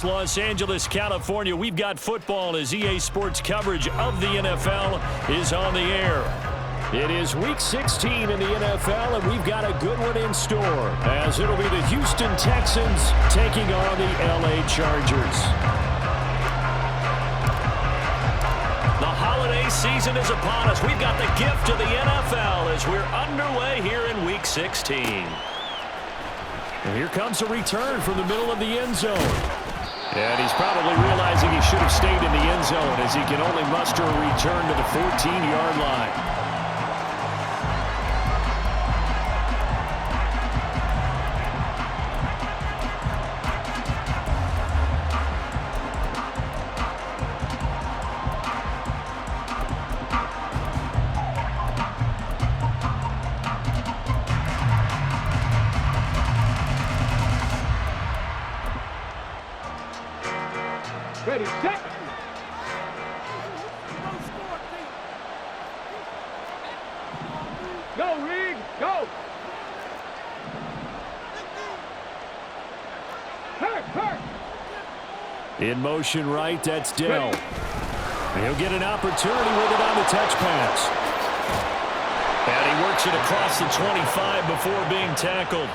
Los Angeles, California, we've got football as EA Sports coverage of the NFL is on the air. It is Week 16 in the NFL, and we've got a good one in store, as it'll be the Houston Texans taking on the LA Chargers. The holiday season is upon us. We've got the gift of the NFL as we're underway here in Week 16. And here comes a return from the middle of the end zone. And he's probably realizing he should have stayed in the end zone as he can only muster a return to the 14-yard line. Ready, set. Go, Reed, go. Hurt. In motion right, that's Dell. He'll get an opportunity with it on the touch pass. And he works it across the 25 before being tackled.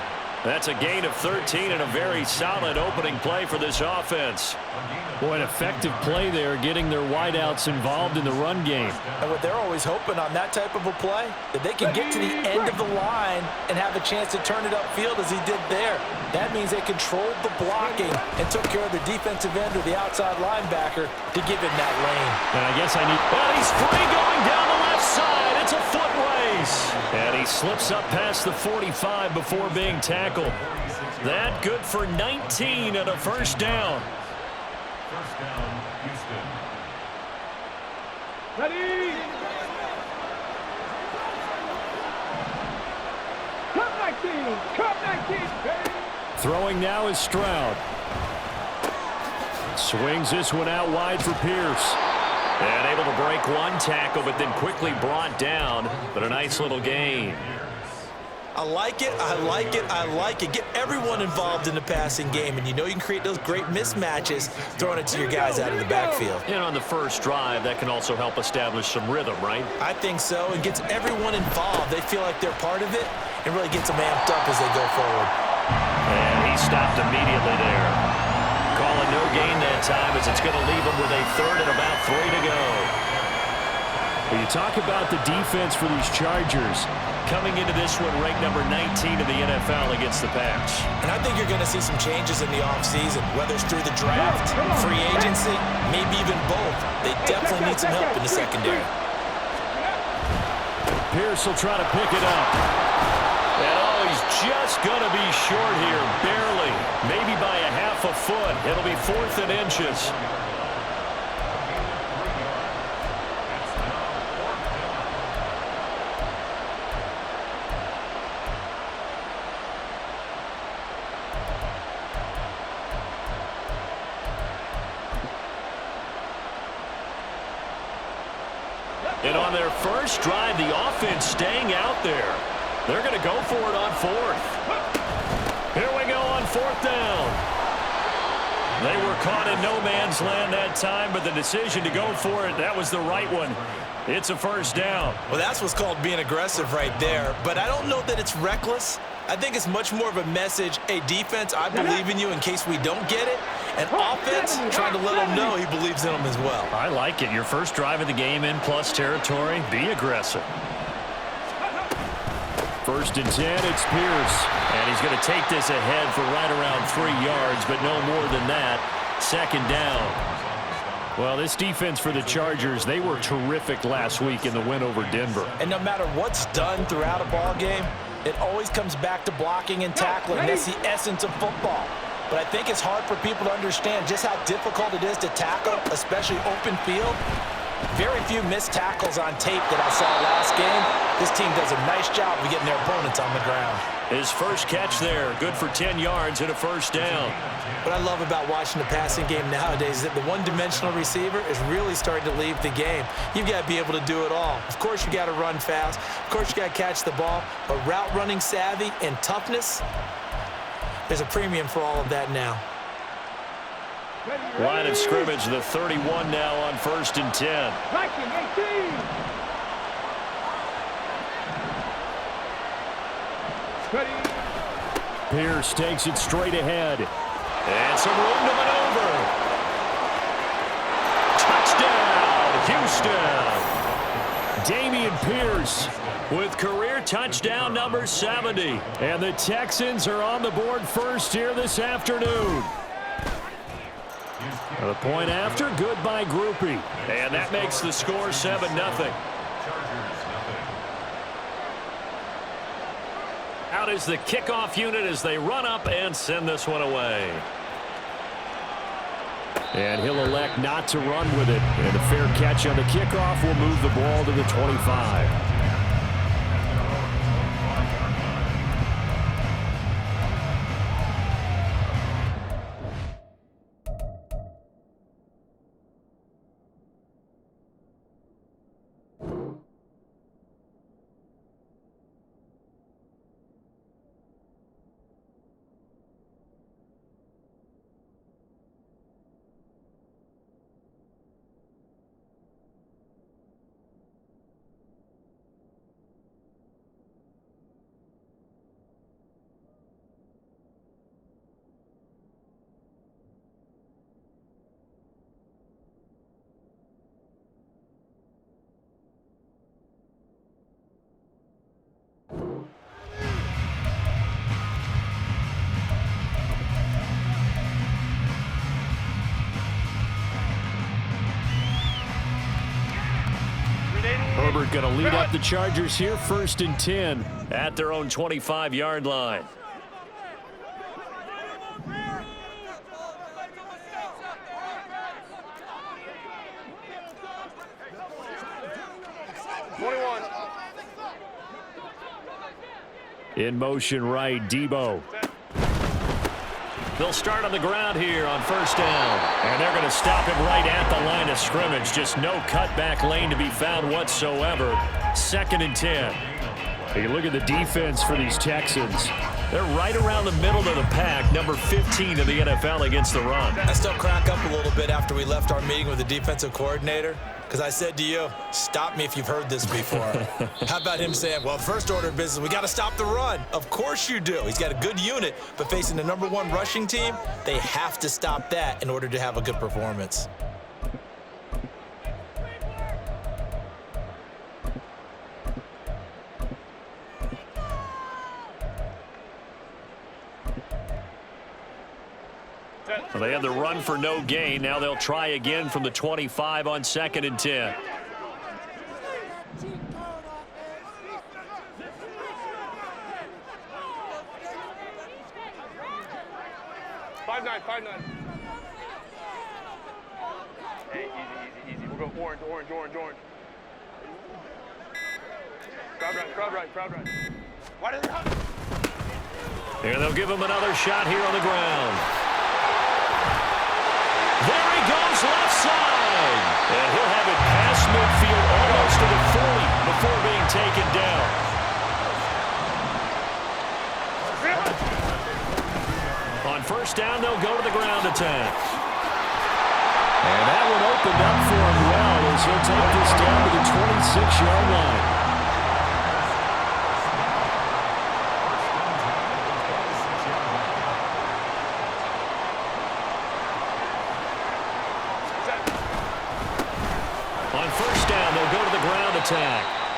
That's a gain of 13 and a very solid opening play for this offense. Boy, an effective play there, getting their wideouts involved in the run game. And what they're always hoping on that type of a play, that they can get to the end of the line and have a chance to turn it upfield as he did there. That means they controlled the blocking and took care of the defensive end or the outside linebacker to give him that lane. And I guess I need... Well, he's free going down the left side. It's a foot race. And he slips up past the 45 before being tackled. That good for 19 and a first down. First down, Houston. Ready. Cut 19. Throwing now is Stroud. Swings this one out wide for Pierce. And able to break one tackle, but then quickly brought down. But a nice little gain. I like it. Get everyone involved in the passing game, and you know you can create those great mismatches throwing it to your guys out of the backfield. And on the first drive, that can also help establish some rhythm, right? I think so. It gets everyone involved. They feel like they're part of it and really gets them amped up as they go forward. And he stopped immediately there. Calling no gain that time as it's going to leave him with a third and about 3 to go. When you talk about the defense for these Chargers, coming into this one ranked number 19 in the NFL against the pass. And I think you're going to see some changes in the offseason, whether it's through the draft, free agency, maybe even both. They definitely need some help in the secondary. Pierce will try to pick it up. And he's just going to be short here, barely. Maybe by a half a foot. It'll be 4th and inches. And on their first drive, the offense staying out there. They're going to go for it on 4th. Here we go on 4th down. They were caught in no man's land that time, but the decision to go for it, that was the right one. It's a first down. Well, that's what's called being aggressive right there. But I don't know that it's reckless. I think it's much more of a message, hey, defense, I believe in you in case we don't get it. And offense, trying to let him know he believes in them as well. I like it. Your first drive of the game in plus territory, be aggressive. 1st and 10, it's Pierce. And he's going to take this ahead for right around 3 yards, but no more than that. 2nd down. Well, this defense for the Chargers, they were terrific last week in the win over Denver. And no matter what's done throughout a ball game, it always comes back to blocking and tackling. That's the essence of football. But I think it's hard for people to understand just how difficult it is to tackle, especially open field. Very few missed tackles on tape that I saw last game. This team does a nice job of getting their opponents on the ground. His first catch there, good for 10 yards and a first down. What I love about watching the passing game nowadays is that the one-dimensional receiver is really starting to leave the game. You've got to be able to do it all. Of course, you got to run fast. Of course, you got to catch the ball. But route running savvy and toughness, there's a premium for all of that now. Line of scrimmage, the 31 now on 1st and 10. Viking 18. Ready. Pierce takes it straight ahead. And some room to maneuver. Touchdown, Houston. Dameon Pierce with career touchdown number 70. And the Texans are on the board first here this afternoon. The point after, good by Groupie. And that makes the score 7-0. Out is the kickoff unit as they run up and send this one away. And he'll elect not to run with it. And a fair catch on the kickoff will move the ball to the 25. Herbert going to lead up the Chargers here, 1st and 10 at their own 25-yard line. In motion right, Debo. They'll start on the ground here on 1st down. And they're going to stop him right at the line of scrimmage. Just no cutback lane to be found whatsoever. 2nd and 10. You look at the defense for these Texans. They're right around the middle of the pack, number 15 in the NFL against the run. I still crack up a little bit after we left our meeting with the defensive coordinator, because I said to you, stop me if you've heard this before. How about him saying, well, first order of business, we got to stop the run. Of course you do. He's got a good unit, but facing the number 1 rushing team, they have to stop that in order to have a good performance. Well, they had the run for no gain. Now they'll try again from the 25 on 2nd and 10. Five nine. Hey, easy. We'll go orange. Crowd right. Why did they And they'll give him another shot here on the ground. There he goes, left side. And he'll have it past midfield almost to the 40 before being taken down. On 1st down, they'll go to the ground attack. And that one opened up for him well as he'll take this down to the 26-yard line.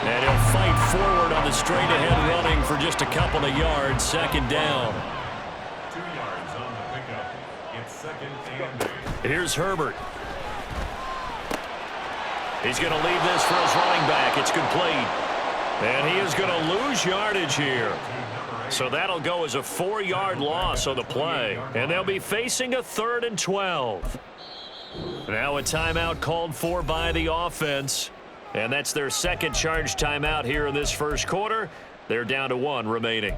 And he'll fight forward on the straight-ahead running for just a couple of yards. 2nd down. 2 yards on the pickup. It's 2nd and 8. Here's Herbert. He's going to leave this for his running back. It's complete. And he is going to lose yardage here. So that'll go as a 4-yard loss on the play. And they'll be facing a 3rd and 12. Now a timeout called for by the offense. And that's their 2nd charge timeout here in this 1st quarter. They're down to 1 remaining.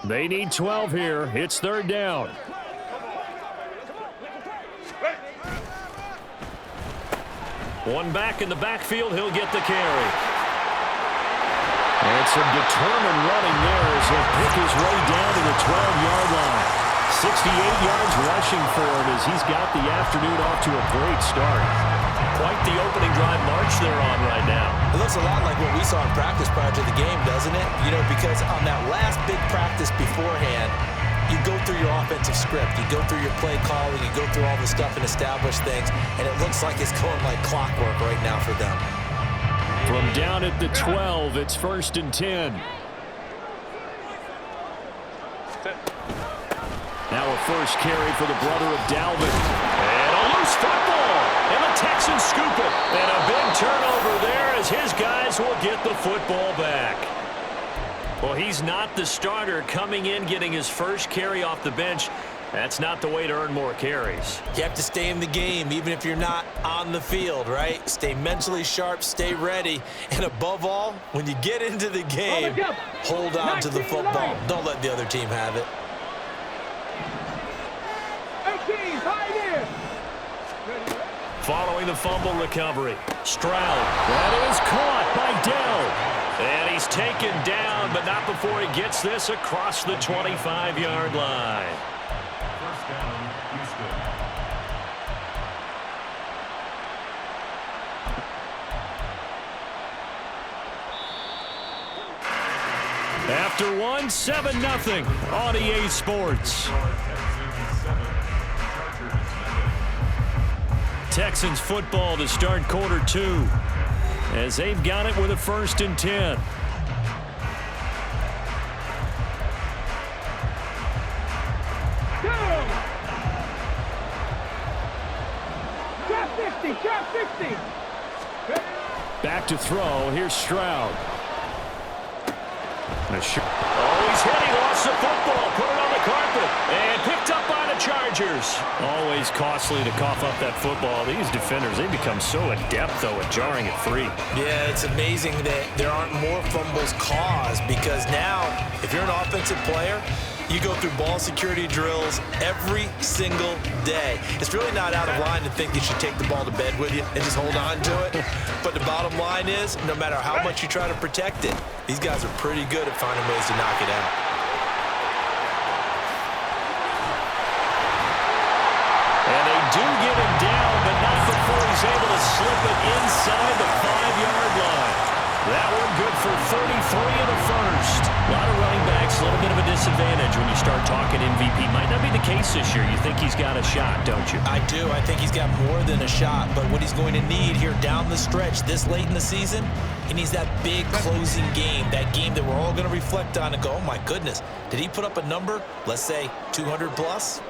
They need 12 here. It's 3rd down. One back in the backfield. He'll get the carry. And some determined running there as he'll pick his way down to the 12-yard line. 68 yards rushing for him as he's got the afternoon off to a great start. Quite the opening drive march they're on right now. It looks a lot like what we saw in practice prior to the game, doesn't it? You know, because on that last big practice beforehand, you go through your offensive script, you go through your play calling, you go through all the stuff and establish things, and it looks like it's going like clockwork right now for them. From down at the 12, it's 1st and 10. Now a first carry for the brother of Dalvin. And a loose football. And the Texans scoop it. And a big turnover there as his guys will get the football back. Well, he's not the starter coming in, getting his first carry off the bench. That's not the way to earn more carries. You have to stay in the game, even if you're not on the field, right? Stay mentally sharp, stay ready, and above all, when you get into the game, hold on to the football. Don't let the other team have it. Following the fumble recovery, Stroud. That is caught by Dell. And he's taken down, but not before he gets this across the 25-yard line. First down, Houston. After one, 7-0 on EA Sports. Texans football to start quarter 2 as they've got it with a 1st and 10. Back to throw. Here's Stroud. Oh, he's hit. He lost the football. Put it on the carpet. And picked up by the Chargers. Always costly to cough up that football. These defenders, they become so adept, though, at jarring it free. Yeah, it's amazing that there aren't more fumbles caused because now, if you're an offensive player, you go through ball security drills every single day. It's really not out of line to think you should take the ball to bed with you and just hold on to it. But the bottom line is, no matter how much you try to protect it, these guys are pretty good at finding ways to knock it out. And they do get him down, but not before he's able to slip it inside the 5-yard line. That one good for 33 in the first. A lot of running backs, a little bit of a disadvantage when you start talking MVP. Might not be the case this year. You think he's got a shot, don't you? I do. I think he's got more than a shot. But what he's going to need here down the stretch this late in the season, he needs that big closing game, that game that we're all going to reflect on and go, oh, my goodness, did he put up a number, let's say 200 plus?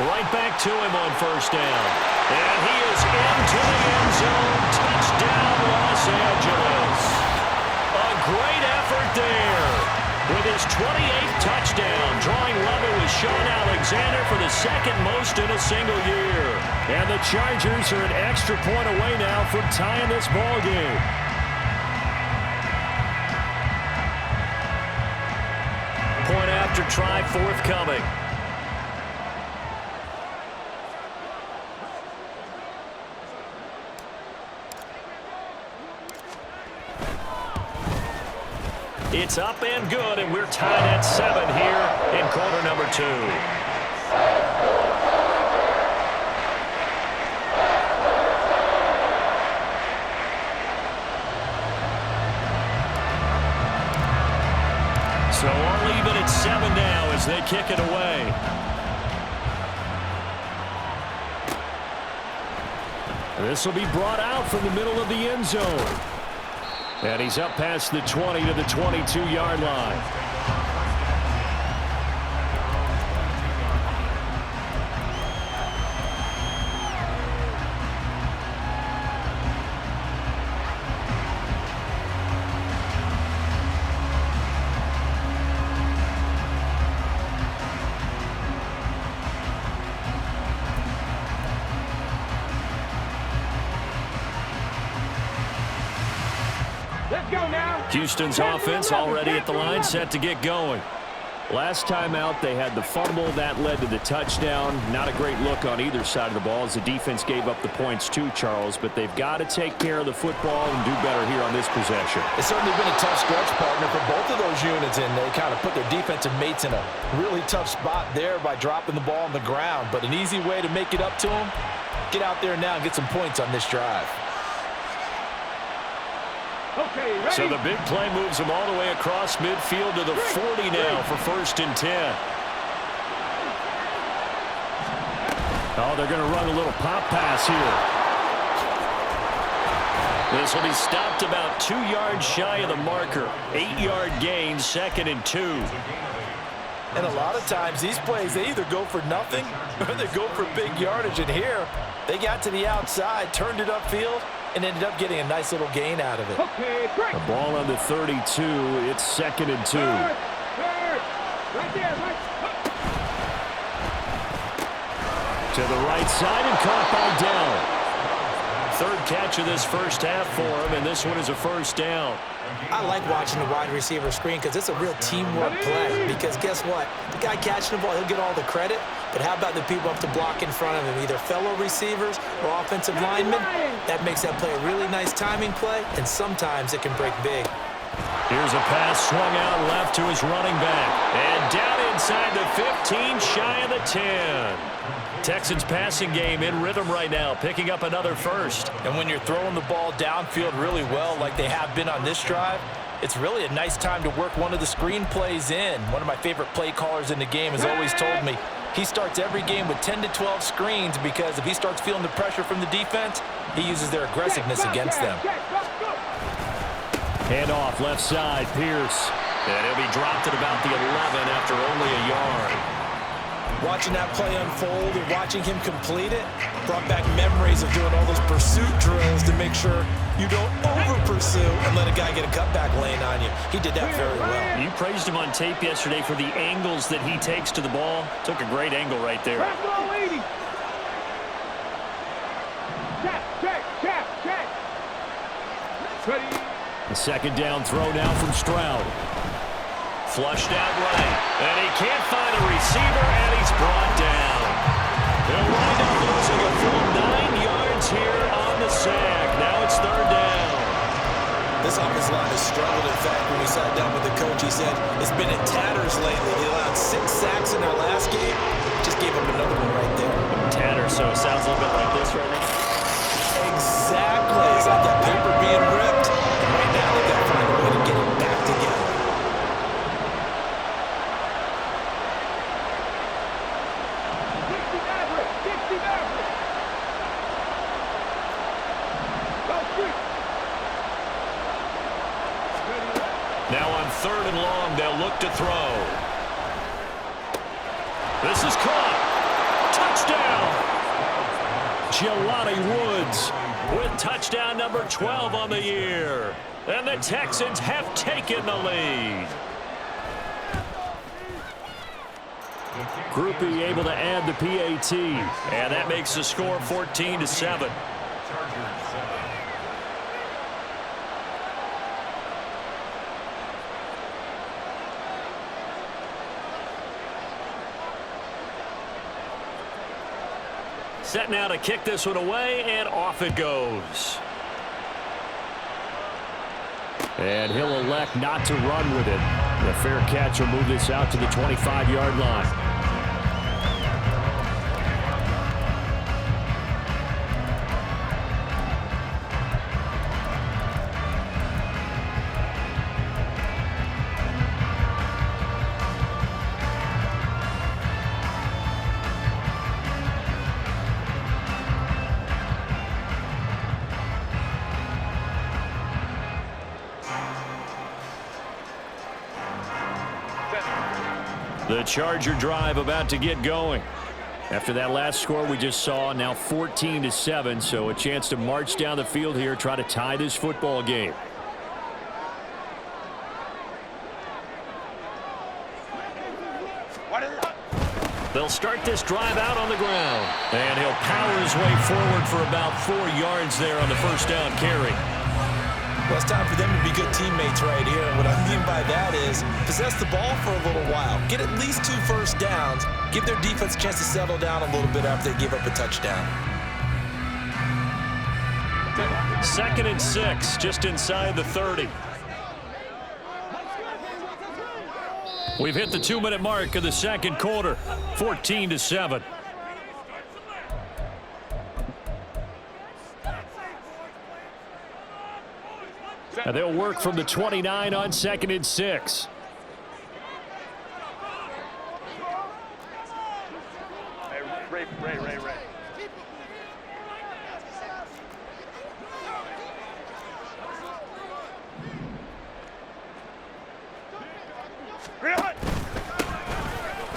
Right back to him on first down. And he is into the end zone. Touchdown, Los Angeles. A great effort there. With his 28th touchdown, drawing level with Sean Alexander for the second most in a single year. And the Chargers are an extra point away now from tying this ball game. Point after try forthcoming. It's up and good, and we're tied at 7 here in quarter number 2. So all even at 7 now as they kick it away. This will be brought out from the middle of the end zone. And he's up past the 20 to the 22-yard line. Houston's offense already at the line, set to get going. Last time out, they had the fumble. That led to the touchdown. Not a great look on either side of the ball as the defense gave up the points too, Charles. But they've got to take care of the football and do better here on this possession. It's certainly been a tough stretch, partner, for both of those units, and they kind of put their defensive mates in a really tough spot there by dropping the ball on the ground. But an easy way to make it up to them, get out there now and get some points on this drive. Okay, ready? So the big play moves them all the way across midfield to the 40 now for 1st and 10. Oh, they're going to run a little pop pass here. This will be stopped about 2 yards shy of the marker. 8-yard gain, 2nd and 2. And a lot of times these plays, they either go for nothing or they go for big yardage. And here, they got to the outside, turned it upfield, and ended up getting a nice little gain out of it. Okay, great. The ball on the 32. It's 2nd and 2. Third. Right there, right. To the right side and caught by Dell. 3rd catch of this first half for him, and this one is a 1st down. I like watching the wide receiver screen because it's a real teamwork play. Because guess what? The guy catching the ball, he'll get all the credit. But how about the people up to block in front of him, either fellow receivers or offensive linemen? That makes that play a really nice timing play, and sometimes it can break big. Here's a pass swung out left to his running back. And down inside the 15, shy of the 10. Texans passing game in rhythm right now, picking up another 1st. And when you're throwing the ball downfield really well like they have been on this drive, it's really a nice time to work one of the screen plays in. One of my favorite play callers in the game has always told me he starts every game with 10 to 12 screens because if he starts feeling the pressure from the defense, he uses their aggressiveness against them. Hand off left side, Pierce. And he'll be dropped at about the 11 after only a yard. Watching that play unfold and watching him complete it brought back memories of doing all those pursuit drills to make sure you don't over-pursue and let a guy get a cutback lane on you. He did that very well. You praised him on tape yesterday for the angles that he takes to the ball. Took a great angle right there. The 2nd down throw now from Stroud. Flushed out right, and he can't find a receiver, and he's brought down. They'll wind up losing a full 9 yards here on the sack. Now it's 3rd down. This offensive line has struggled. In fact, when we sat down with the coach, he said it's been in tatters lately. They allowed 6 sacks in their last game. Just gave up another one right there. Tatter, so it sounds a little bit like this right now. Exactly. It's like that paper being ripped. And right now, they've got to find a way to get it back together. Now on 3rd and long, they'll look to throw. This is caught. Touchdown! Jelani Woods with touchdown number 12 on the year. And the Texans have taken the lead. Groupie able to add the PAT. And that makes the score 14-7. Set now to kick this one away, and off it goes. And he'll elect not to run with it. The fair catch will move this out to the 25-yard line. The Charger drive about to get going. After that last score we just saw, now 14-7, so a chance to march down the field here, try to tie this football game. They'll start this drive out on the ground. And he'll power his way forward for about 4 yards there on the first down carry. Well, it's time for them to be good teammates right here. And what I mean by that is possess the ball for a little while. Get at least 2 first downs. Give their defense a chance to settle down a little bit after they give up a touchdown. 2nd and 6, just inside the 30. We've hit the 2-minute mark of the second quarter, 14-7. And they'll work from the 29 on 2nd and 6. Ray.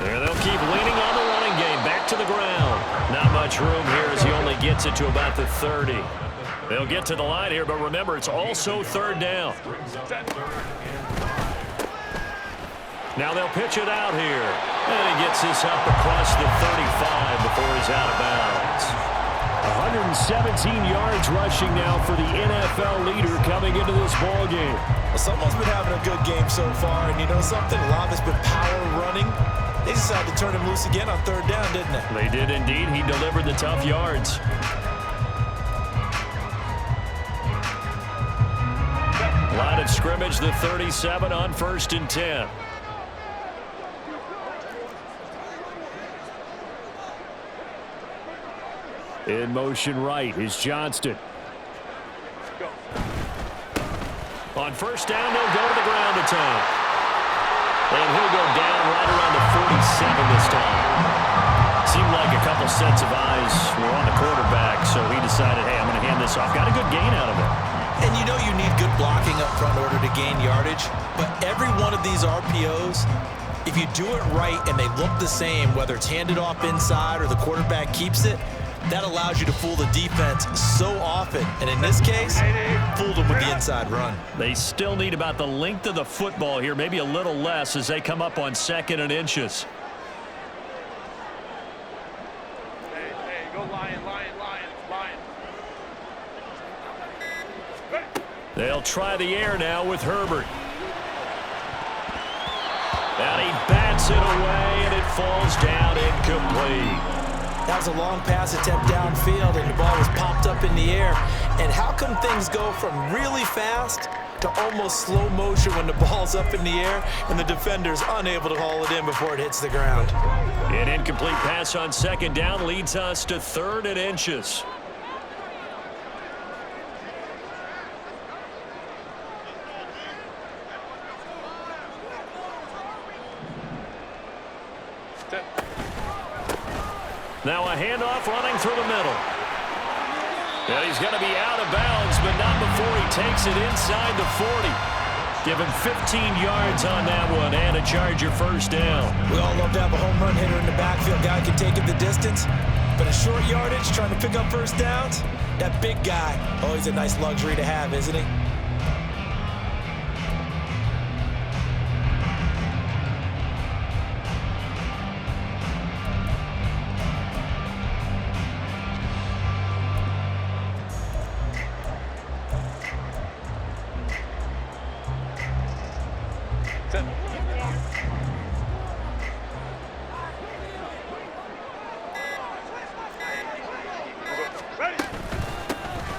There they'll keep leaning on the running game. Back to the ground. Not much room here as he only gets it to about the 30. They'll get to the line here, but remember, it's also 3rd down. Now they'll pitch it out here. And he gets this up across the 35 before he's out of bounds. 117 yards rushing now for the NFL leader coming into this ball game. Well, someone's been having a good game so far, and you know something? A lot of it's been power running. They decided to turn him loose again on 3rd down, didn't they? They did indeed. He delivered the tough yards. Line of scrimmage, the 37 on 1st and 10. In motion right is Johnston. On 1st down, they'll go to the ground attack. And he'll go down right around the 47 this time. Seemed like a couple sets of eyes were on the quarterback, so he decided, hey, I'm going to hand this off. Got a good gain out of it. And you know you need good blocking up front in order to gain yardage. But every one of these RPOs, if you do it right and they look the same, whether it's handed off inside or the quarterback keeps it, that allows you to fool the defense so often. And in this case, fooled them with the inside run. They still need about the length of the football here, maybe a little less as they come up on 2nd and inches. Hey, go Lion. They'll try the air now with Herbert. And he bats it away, and it falls down incomplete. That was a long pass attempt downfield, and the ball was popped up in the air. And how come things go from really fast to almost slow motion when the ball's up in the air and the defender's unable to haul it in before it hits the ground? An incomplete pass on 2nd down leads us to 3rd and inches. Now a handoff running through the middle. And he's going to be out of bounds, but not before he takes it inside the 40. Give him 15 yards on that one and a Charger 1st down. We all love to have a home run hitter in the backfield. Guy can take it the distance. But a short yardage, trying to pick up 1st downs, that big guy, always a nice luxury to have, isn't he?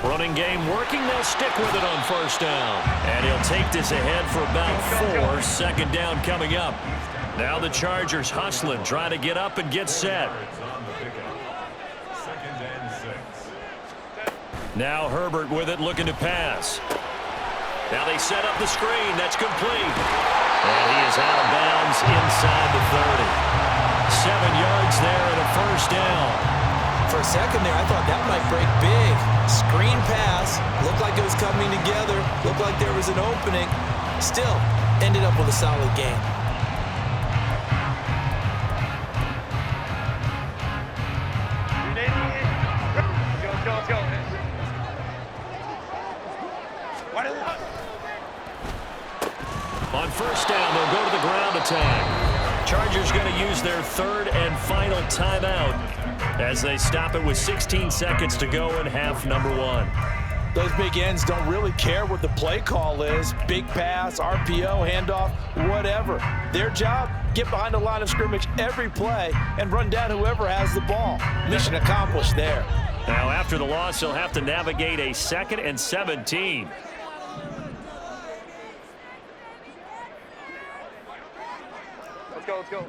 Running game working. They'll stick with it on 1st down. And he'll take this ahead for about 4. 2nd down coming up. Now the Chargers hustling, trying to get up and get set. Now Herbert with it, looking to pass. Now they set up the screen. That's complete. And he is out of bounds inside the 30. 7 yards there and a 1st down. For a second there, I thought that might break big. Screen pass. Looked like it was coming together. Looked like there was an opening. Still, ended up with a solid game. Go. On 1st down, they'll go to the ground attack. Chargers going to use their 3rd and final timeout as they stop it with 16 seconds to go in half number 1. Those big ends don't really care what the play call is. Big pass, RPO, handoff, whatever. Their job, get behind the line of scrimmage every play and run down whoever has the ball. Mission accomplished there. Now, after the loss, he'll have to navigate a 2nd and 17. Let's go, let's go.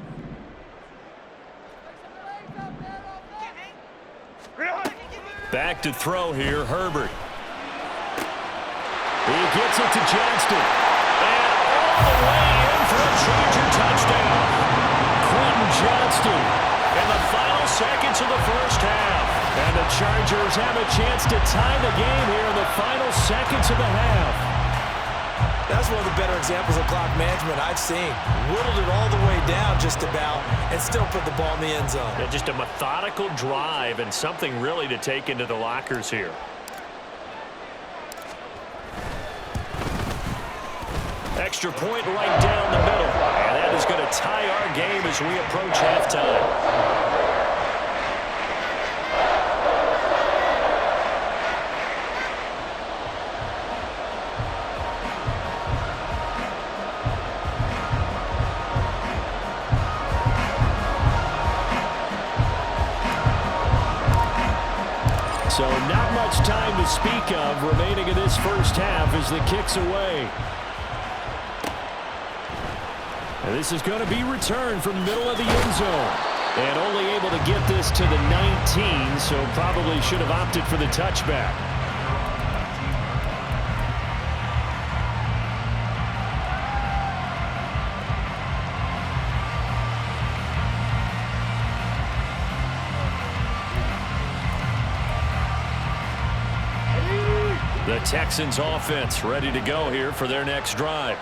Back to throw here, Herbert. He gets it to Johnston. And all the way in for a Charger touchdown. Quentin Johnston in the final seconds of the first half. And the Chargers have a chance to tie the game here in the final seconds of the half. That's one of the better examples of clock management I've seen. Whittled it all the way down just about and still put the ball in the end zone. Yeah, just a methodical drive and something really to take into the lockers here. Extra point right down the middle. And that is going to tie our game as we approach halftime. So not much time to speak of remaining in this first half as the kick's away. And this is going to be returned from the middle of the end zone. And only able to get this to the 19, so probably should have opted for the touchback. The Texans offense ready to go here for their next drive.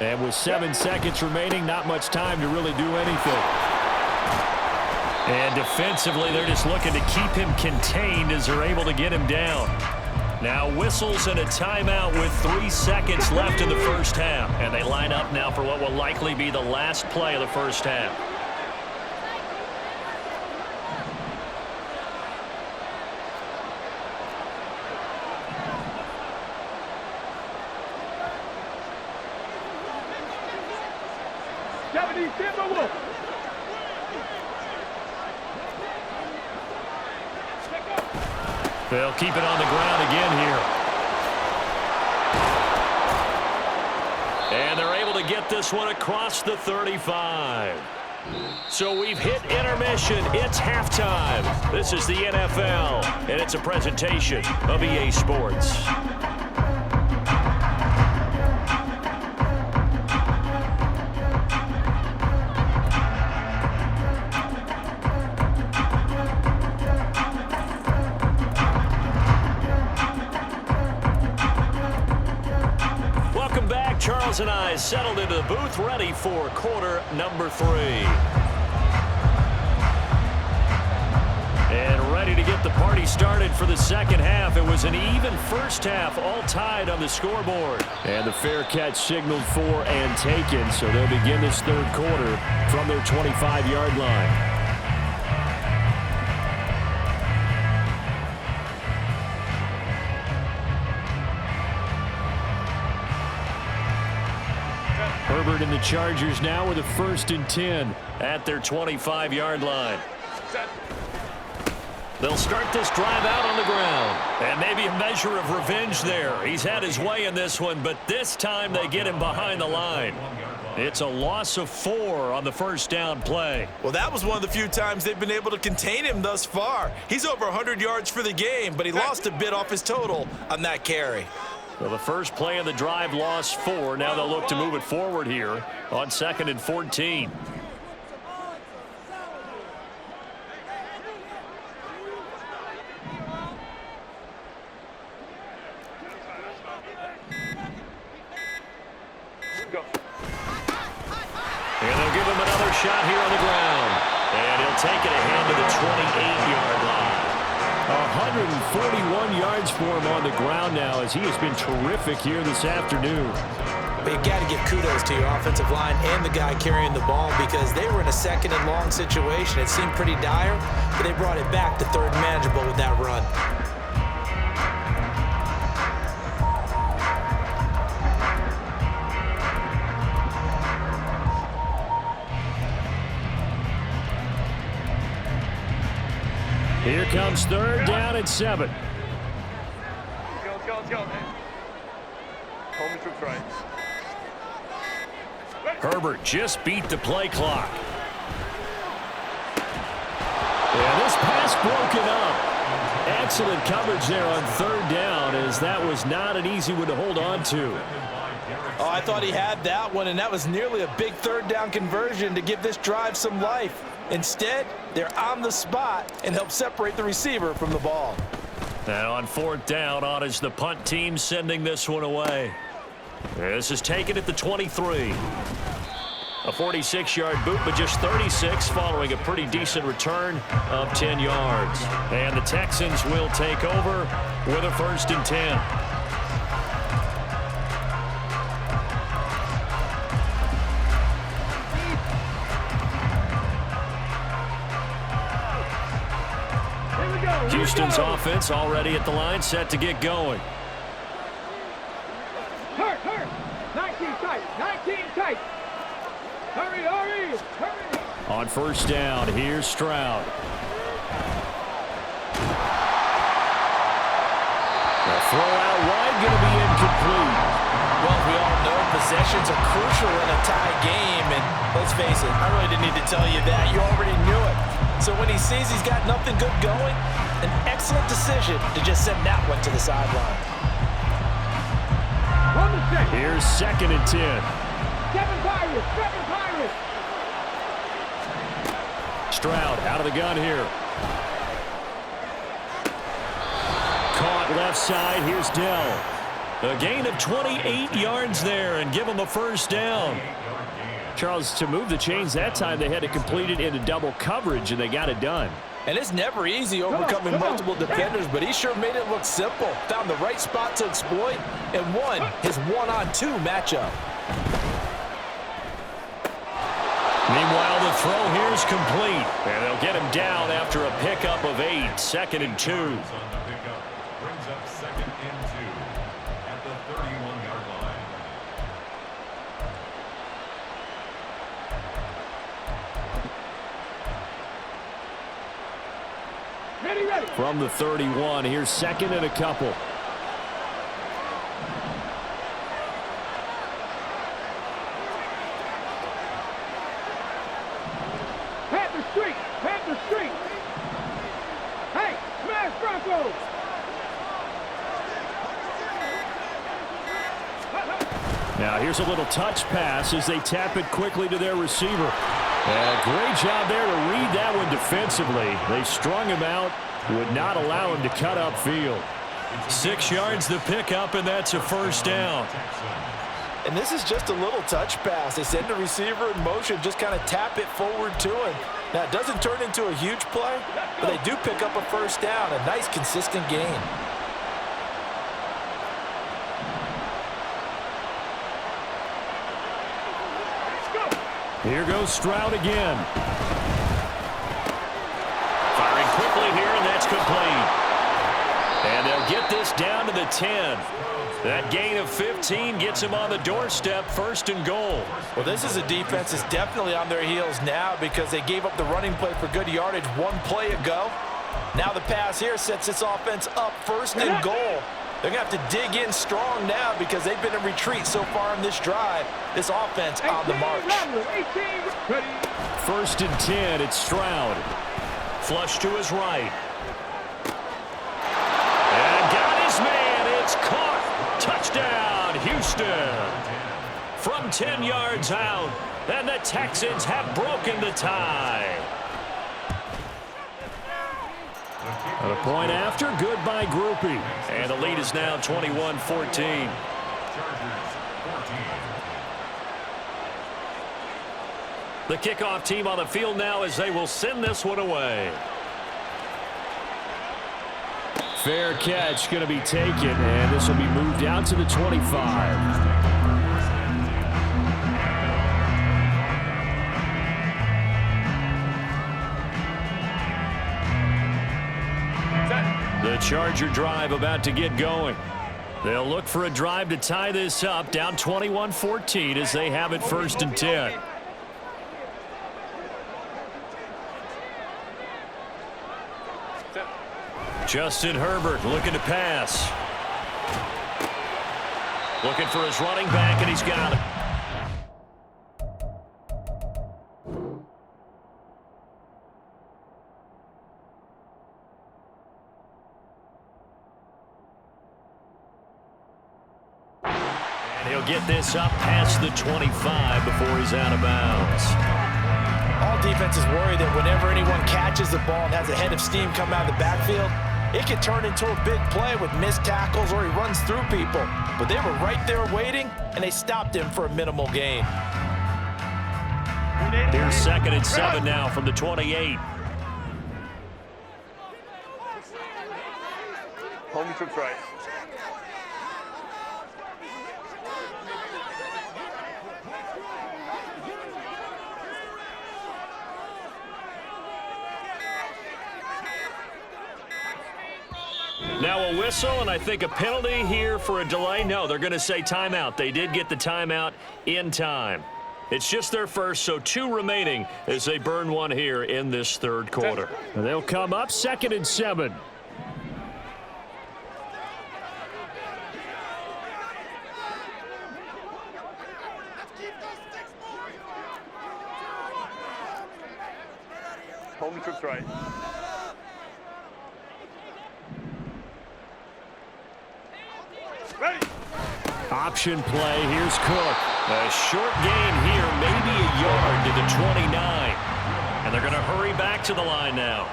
And with 7 seconds remaining, not much time to really do anything. And defensively, they're just looking to keep him contained as they're able to get him down. Now whistles and a timeout with 3 seconds left in the first half. And they line up now for what will likely be the last play of the first half. They'll keep it on the ground again here. And they're able to get this one across the 35. So we've hit intermission. It's halftime. This is the NFL, and it's a presentation of EA Sports. Charles and I settled into the booth, ready for quarter number 3. And ready to get the party started for the second half. It was an even first half, all tied on the scoreboard. And the fair catch signaled for and taken, so they'll begin this third quarter from their 25-yard line. Herbert and the Chargers now with a 1st and 10 at their 25-yard line. They'll start this drive out on the ground. And maybe a measure of revenge there. He's had his way in this one, but this time they get him behind the line. It's a loss of 4 on the first down play. Well, that was one of the few times they've been able to contain him thus far. He's over 100 yards for the game, but he lost a bit off his total on that carry. Well, the first play of the drive lost 4. Now they'll look to move it forward here on 2nd and 14. And they'll give him another shot here on the ground. And he'll take it ahead to the 28-yard line. 141 yards for him on the ground now as he has been terrific here this afternoon. But you got to give kudos to your offensive line and the guy carrying the ball because they were in a 2nd and long situation. It seemed pretty dire, but they brought it back to 3rd and manageable with that run. Here comes third down and 7. Let's go, let's go. Home and troops right. Herbert just beat the play clock. Yeah, this pass broken up. Excellent coverage there on third down, as that was not an easy one to hold on to. Oh, I thought he had that one, and that was nearly a big third down conversion to give this drive some life. Instead, they're on the spot and help separate the receiver from the ball. And on fourth down, on is the punt team sending this one away. This is taken at the 23. A 46-yard boot, but just 36 following a pretty decent return of 10 yards. And the Texans will take over with a 1st and 10. Houston's offense already at the line, set to get going. Hurt. 19 tight. 19 tight. Hurry. On first down, here's Stroud. The throw out wide, going to be incomplete. Well, we all know possessions are crucial in a tie game, and let's face it, I really didn't need to tell you that. You already knew it. So when he sees he's got nothing good going, an excellent decision to just send that one to the sideline. Here's 2nd and 10. 7 Pirates. Stroud out of the gun here. Caught left side. Here's Dell. A gain of 28 yards there and give him a 1st down. Charles, to move the chains that time, they had to complete it into double coverage, and they got it done. And it's never easy overcoming multiple defenders, but he sure made it look simple. Found the right spot to exploit and won his 1-on-2 matchup. Meanwhile, the throw here is complete, and they'll get him down after a pickup of 8, 2nd and 2. On the pickup brings up 2nd and 2 at the 31-yard line. Ready. From the 31, here's 2nd and a couple. Panther Street. Hey, smash Broncos. Now here's a little touch pass as they tap it quickly to their receiver. And a great job there to read that one defensively. They strung him out, would not allow him to cut upfield. 6 yards the pickup, and that's a 1st down. And this is just a little touch pass. They send the receiver in motion, just kind of tap it forward to him. Now, it doesn't turn into a huge play, but they do pick up a 1st down, a nice, consistent gain. Here goes Stroud again. Firing quickly here, and that's complete. And they'll get this down to the 10. That gain of 15 gets him on the doorstep, 1st and goal. Well, this is a defense that's definitely on their heels now because they gave up the running play for good yardage 1 play ago. Now the pass here sets this offense up 1st and goal. They're going to have to dig in strong now because they've been in retreat so far in this drive. This offense on the march. 1st and 10, it's Stroud. Flush to his right. And got his man. It's caught. Touchdown, Houston. From 10 yards out, and the Texans have broken the tie. And a point after, good by Groupie. And the lead is now 21-14. The kickoff team on the field now as they will send this one away. Fair catch going to be taken, and this will be moved out to the 25. The Charger drive about to get going. They'll look for a drive to tie this up, down 21-14 as they have it 1st and 10. Set. Justin Herbert looking to pass. Looking for his running back, and he's got it. And he'll get this up past the 25 before he's out of bounds. All defenses worry that whenever anyone catches the ball and has a head of steam come out of the backfield, it can turn into a big play with missed tackles or he runs through people. But they were right there waiting, and they stopped him for a minimal gain. Here's 2nd and 7 now from the 28. Home trips right. Now a whistle, and I think a penalty here for a delay. No, they're going to say timeout. They did get the timeout in time. It's just their first, so 2 remaining as they burn one here in this 3rd quarter. And they'll come up 2nd and 7. Home trips right. Ready. Option play. Here's Cook. A short gain here, maybe a yard to the 29. And they're going to hurry back to the line now. A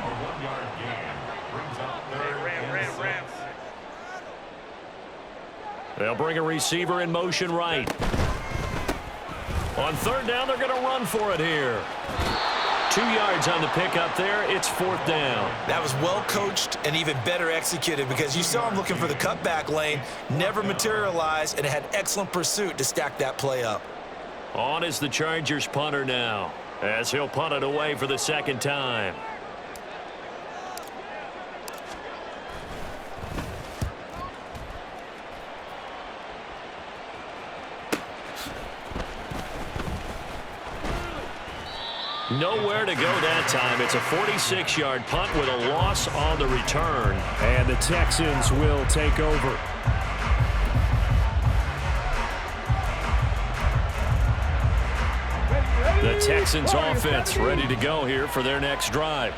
1-yard gain brings up 3rd and 6. They'll bring a receiver in motion right. On 3rd down, they're going to run for it here. 2 yards on the pickup there. It's 4th down. That was well coached and even better executed because you saw him looking for the cutback lane, never materialized, and it had excellent pursuit to stack that play up. On is the Chargers punter now, as he'll punt it away for the 2nd time. Nowhere to go that time. It's a 46-yard punt with a loss on the return. And the Texans will take over. The Texans offense ready to go here for their next drive.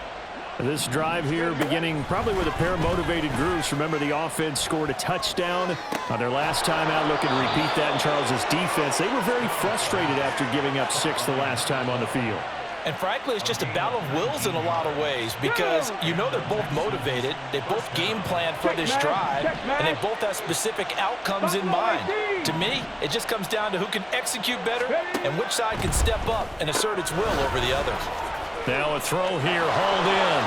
This drive here beginning probably with a pair of motivated groups. Remember, the offense scored a touchdown on their last time out. Looking to repeat that in Charles's defense. They were very frustrated after giving up 6 the last time on the field. And frankly, it's just a battle of wills in a lot of ways because you know they're both motivated, they both game plan for this drive, and they both have specific outcomes in mind. To me, it just comes down to who can execute better and which side can step up and assert its will over the other. Now a throw here, hauled in.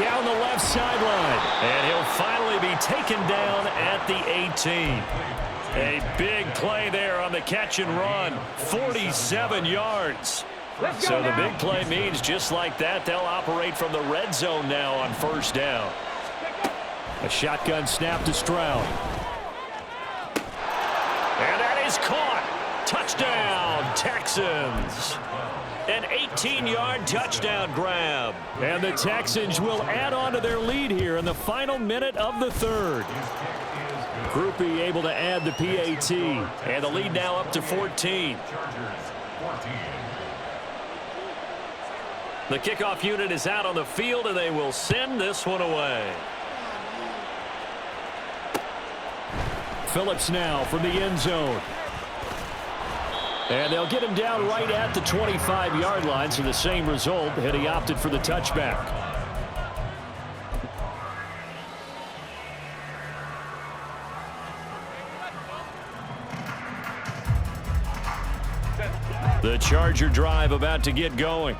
Down the left sideline, and he'll finally be taken down at the 18. A big play there on the catch and run, 47 yards. So the big play means just like that, they'll operate from the red zone now on 1st down. A shotgun snap to Stroud. And that is caught. Touchdown, Texans. An 18-yard touchdown grab. And the Texans will add on to their lead here in the final minute of the 3rd. Groupie able to add the PAT. And the lead now up to 14. The kickoff unit is out on the field, and they will send this one away. Phillips now from the end zone. And they'll get him down right at the 25-yard line, so the same result, and he opted for the touchback. The Charger drive about to get going.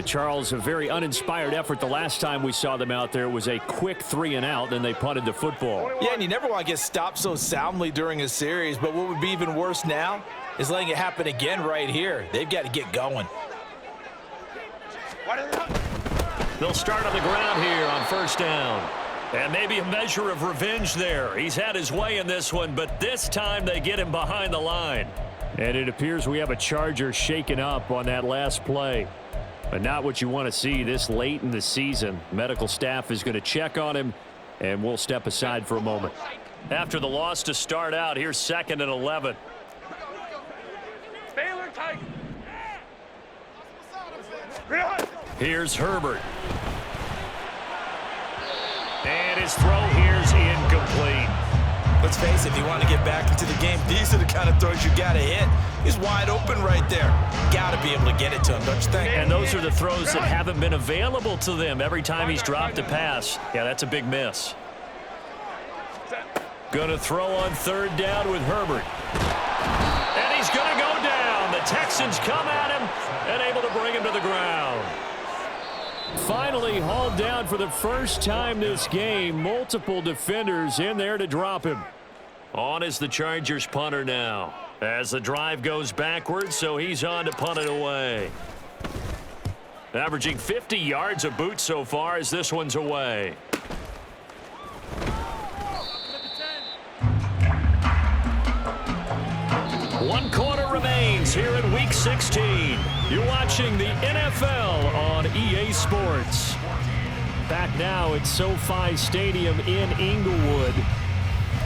Charles, a very uninspired effort. The last time we saw them out there was a quick 3-and-out, then they punted the football. Yeah, and you never want to get stopped so soundly during a series, but what would be even worse now is letting it happen again right here. They've got to get going. They'll start on the ground here on 1st down. And maybe a measure of revenge there. He's had his way in this one, but this time they get him behind the line. And it appears we have a Charger shaken up on that last play. But not what you want to see this late in the season. Medical staff is going to check on him, and we'll step aside for a moment. After the loss to start out, here's 2nd and 11. Baylor tight. Here's Herbert. And his throw here's incomplete. Let's face it, if you want to get back into the game, these are the kind of throws you got to hit. He's wide open right there. Got to be able to get it to him, don't you think? And those are the throws that haven't been available to them every time he's dropped a pass. Yeah, that's a big miss. Going to throw on 3rd down with Herbert. And he's going to go down. The Texans come at him and able to bring him to the ground. Finally hauled down for the first time this game. Multiple defenders in there to drop him. On is the Chargers punter now. As the drive goes backwards, so he's on to punt it away. Averaging 50 yards a boot so far as this one's away. One quarter remains here in Week 16. You're watching the NFL on EA Sports. Back now at SoFi Stadium in Inglewood.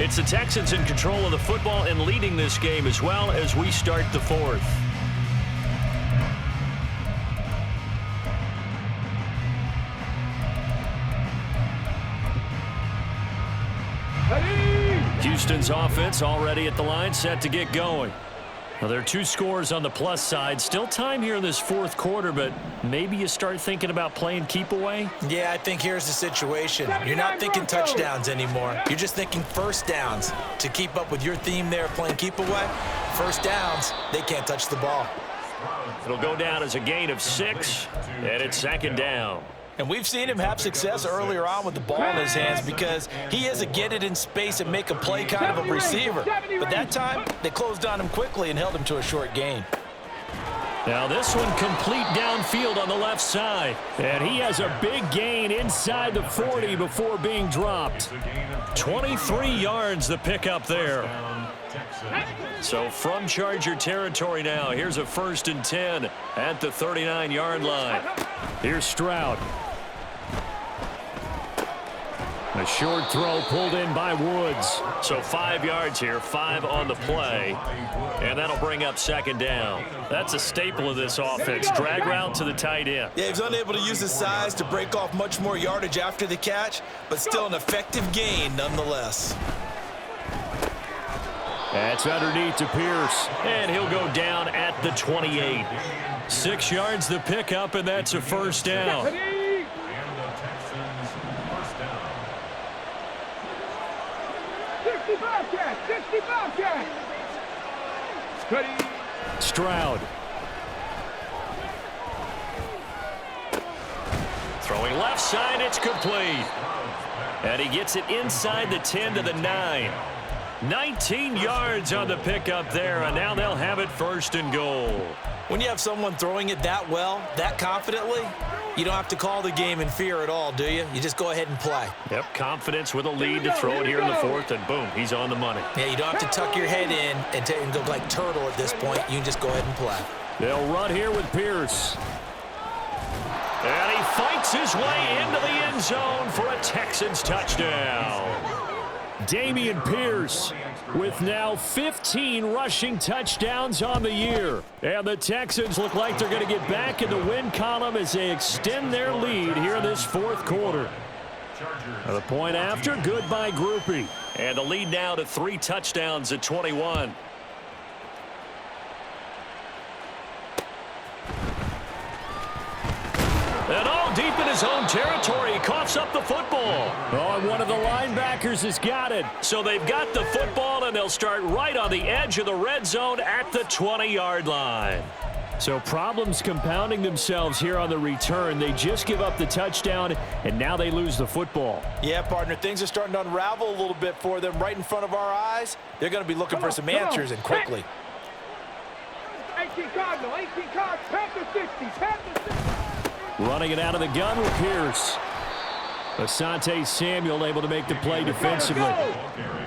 It's the Texans in control of the football and leading this game as well as we start the 4th. Houston's offense already at the line, set to get going. Now, there are 2 scores on the plus side. Still time here in this 4th quarter, but maybe you start thinking about playing keep away? Yeah, I think here's the situation. You're not thinking touchdowns anymore. You're just thinking first downs. To keep up with your theme there, playing keep away, first downs, they can't touch the ball. It'll go down as a gain of 6, and it's 2nd down. And we've seen him have success earlier on with the ball in his hands because he is a get it in space and make a play kind of a receiver. But that time, they closed on him quickly and held him to a short gain. Now this one complete downfield on the left side. And he has a big gain inside the 40 before being dropped. 23 yards the pickup there. So from Charger territory now, here's a 1st and 10 at the 39-yard line. Here's Stroud. A short throw pulled in by Woods. So 5 yards here, 5 on the play. And that'll bring up 2nd down. That's a staple of this offense. Drag route to the tight end. Yeah, he was unable to use his size to break off much more yardage after the catch, but still an effective gain nonetheless. That's underneath to Pierce. And he'll go down at the 28. 6 yards the pickup, and that's a 1st down. Stroud. Throwing left side, it's complete. And he gets it inside the 10 to the 9. 19 yards on the pickup there, and now they'll have it 1st and goal. When you have someone throwing it that well, that confidently, you don't have to call the game in fear at all, do you? You just go ahead and play. Yep, confidence with a lead to throw it here in the 4th, and boom, he's on the money. Yeah, you don't have to tuck your head in and go like turtle at this point. You can just go ahead and play. They'll run here with Pierce. And he fights his way into the end zone for a Texans touchdown. Dameon Pierce with now 15 rushing touchdowns on the year. And the Texans look like they're going to get back in the win column as they extend their lead here in this 4th quarter. The point after, good by Groupie. And the lead now to 3 touchdowns at 21. And all deep in his own territory, he coughs up the football. Oh, and one of the linebackers has got it. So they've got the football, and they'll start right on the edge of the red zone at the 20-yard line. So problems compounding themselves here on the return. They just give up the touchdown, and now they lose the football. Yeah, partner, things are starting to unravel a little bit for them right in front of our eyes. They're going to be looking for some answers, and quickly. 18 Cardinal, 18 Cardinal, Panther 60, Panther 60. Running it out of the gun with Pierce. Asante Samuel able to make the play defensively.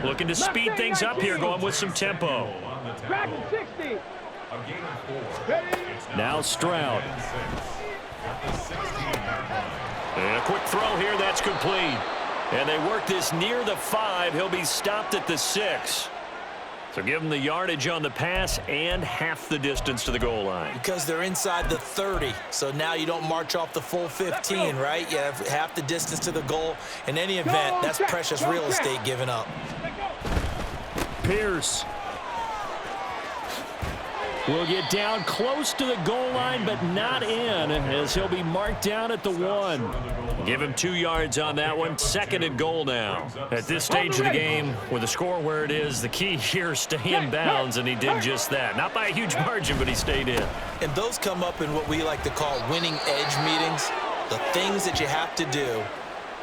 Looking to speed things up here, going with some tempo. Dragon 60. Now Stroud. at the 16-yard line. And a quick throw here, that's complete. And they work this near the 5. He'll be stopped at the 6. So give them the yardage on the pass and half the distance to the goal line. Because they're inside the 30, so now you don't march off the full 15, right? You have half the distance to the goal. In any event, that's precious real estate given up. Pierce will get down close to the goal line, but not in, as he'll be marked down at the 1. Give him 2 yards on that one. 2nd and goal now. At this stage of the game, with the score where it is, the key here is stay in bounds, and he did just that. Not by a huge margin, but he stayed in. And those come up in what we like to call winning edge meetings. The things that you have to do,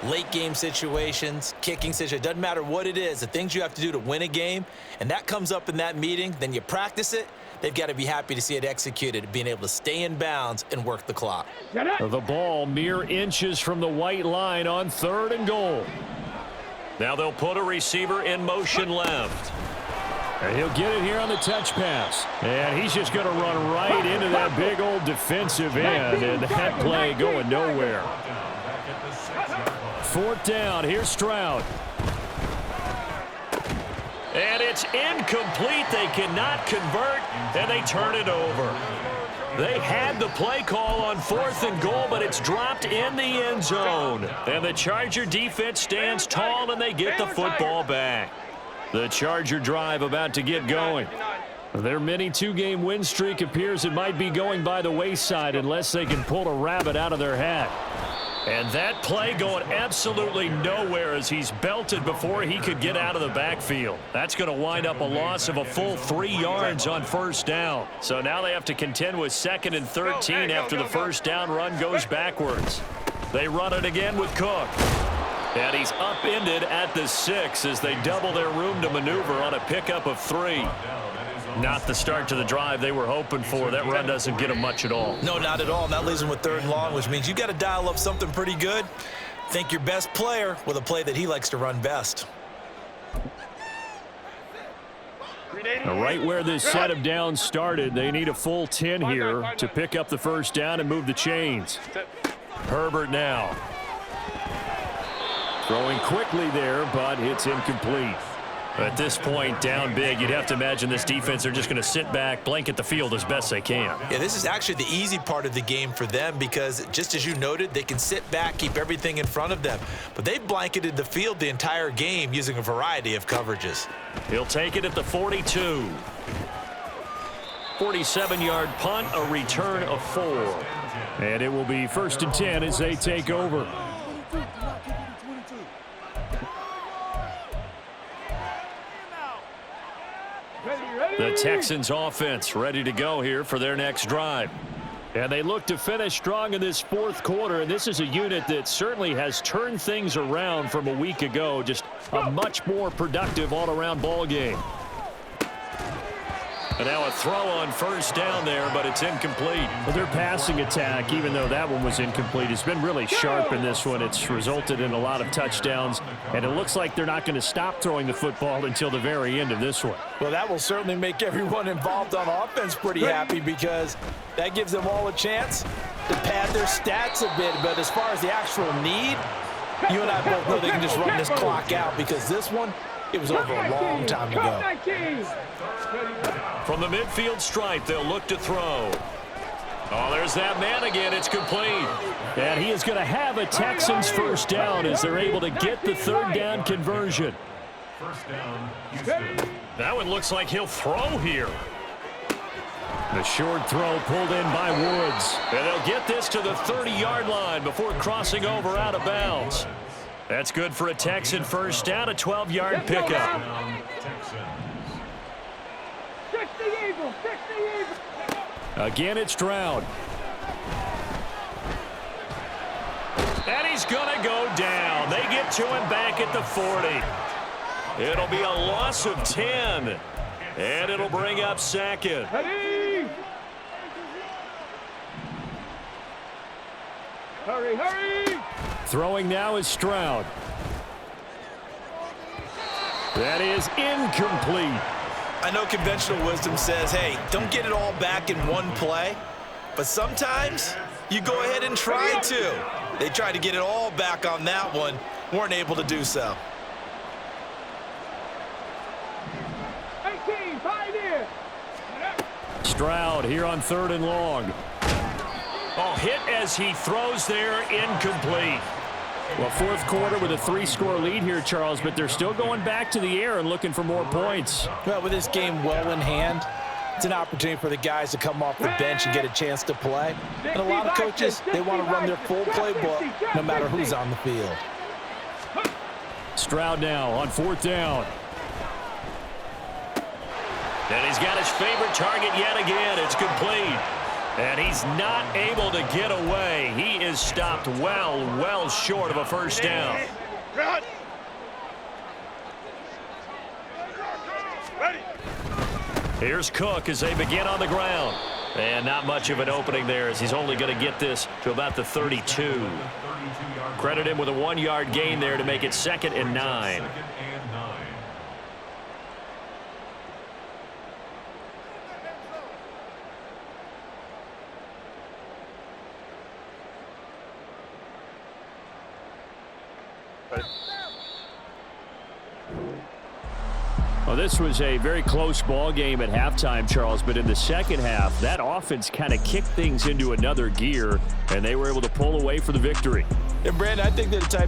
late game situations, kicking situations, doesn't matter what it is, the things you have to do to win a game, and that comes up in that meeting, then you practice it. They've got to be happy to see it executed, being able to stay in bounds and work the clock. The ball mere inches from the white line on 3rd and goal. Now they'll put a receiver in motion left. And he'll get it here on the touch pass. And he's just going to run right into that big old defensive end. And that play going nowhere. 4th down. Here's Stroud. And it's incomplete. They cannot convert, and they turn it over. They had the play call on 4th and goal, but it's dropped in the end zone. And the Charger defense stands tall, and they get the football back. The Charger drive about to get going. Their mini 2-game win streak appears it might be going by the wayside unless they can pull a rabbit out of their hat. And that play going absolutely nowhere as he's belted before he could get out of the backfield. That's going to wind up a loss of a full 3 yards on 1st down. So now they have to contend with 2nd and 13 after the 1st down run goes backwards. They run it again with Cook. And he's upended at the 6 as they double their room to maneuver on a pickup of 3. Not the start to the drive they were hoping for. That run doesn't get them much at all. No, not at all. And that leaves them with 3rd and long, which means you got to dial up something pretty good. Think your best player with a play that he likes to run best. Right where this set of downs started, they need a full 10 here to pick up the 1st down and move the chains. Herbert now. Throwing quickly there, but it's incomplete. At this point, down big, you'd have to imagine this defense are just going to sit back, blanket the field as best they can. Yeah, this is actually the easy part of the game for them because, just as you noted, they can sit back, keep everything in front of them. But they've blanketed the field the entire game using a variety of coverages. He'll take it at the 42. 47-yard punt, a return of 4. And it will be 1st and 10 as they take over. The Texans offense ready to go here for their next drive. And they look to finish strong in this 4th quarter, and this is a unit that certainly has turned things around from a week ago. Just a much more productive all-around ball game. And now a throw on 1st down there, but it's incomplete. Well, their passing attack, even though that one was incomplete, has been really sharp in this one. It's resulted in a lot of touchdowns, and it looks like they're not going to stop throwing the football until the very end of this one. Well, that will certainly make everyone involved on offense pretty happy because that gives them all a chance to pad their stats a bit. But as far as the actual need, you and I both know they can just run this clock out because this one, it was over a long time ago. From the midfield stripe, they'll look to throw. Oh, there's that man again. It's complete. And he is going to have a Texans 1st down as they're able to get the 3rd down conversion. 1st down, Houston. That one looks like he'll throw here. The short throw pulled in by Woods. And they'll get this to the 30-yard line before crossing over out of bounds. That's good for a Texan 1st down, a 12-yard pickup. Again, it's Stroud. And he's going to go down. They get to him back at the 40. It'll be a loss of 10. And it'll bring up 2nd. Hurry, hurry! Throwing now is Stroud. That is incomplete. I know conventional wisdom says, hey, don't get it all back in one play. But sometimes You go ahead and try to. They tried to get it all back on that one. Weren't able to do so. 18, pioneer. Stroud here on 3rd and long. Oh, hit as he throws there, incomplete. Well, 4th quarter with a 3-score lead here, Charles, but they're still going back to the air and looking for more points. Well, with this game well in hand, it's an opportunity for the guys to come off the bench and get a chance to play. And a lot of coaches, they want to run their full playbook no matter who's on the field. Stroud now on 4th down. And he's got his favorite target yet again. It's complete. And he's not able to get away. He is stopped well short of a first down. Ready. Here's Cook as they begin on the ground. And not much of an opening there as he's only going to get this to about the 32. Credit him with a 1-yard gain there to make it 2nd and 9. Well, this was a very close ball game at halftime, Charles, but in the second half, that offense kind of kicked things into another gear, and they were able to pull away for the victory. And, Brandon, I think they're the type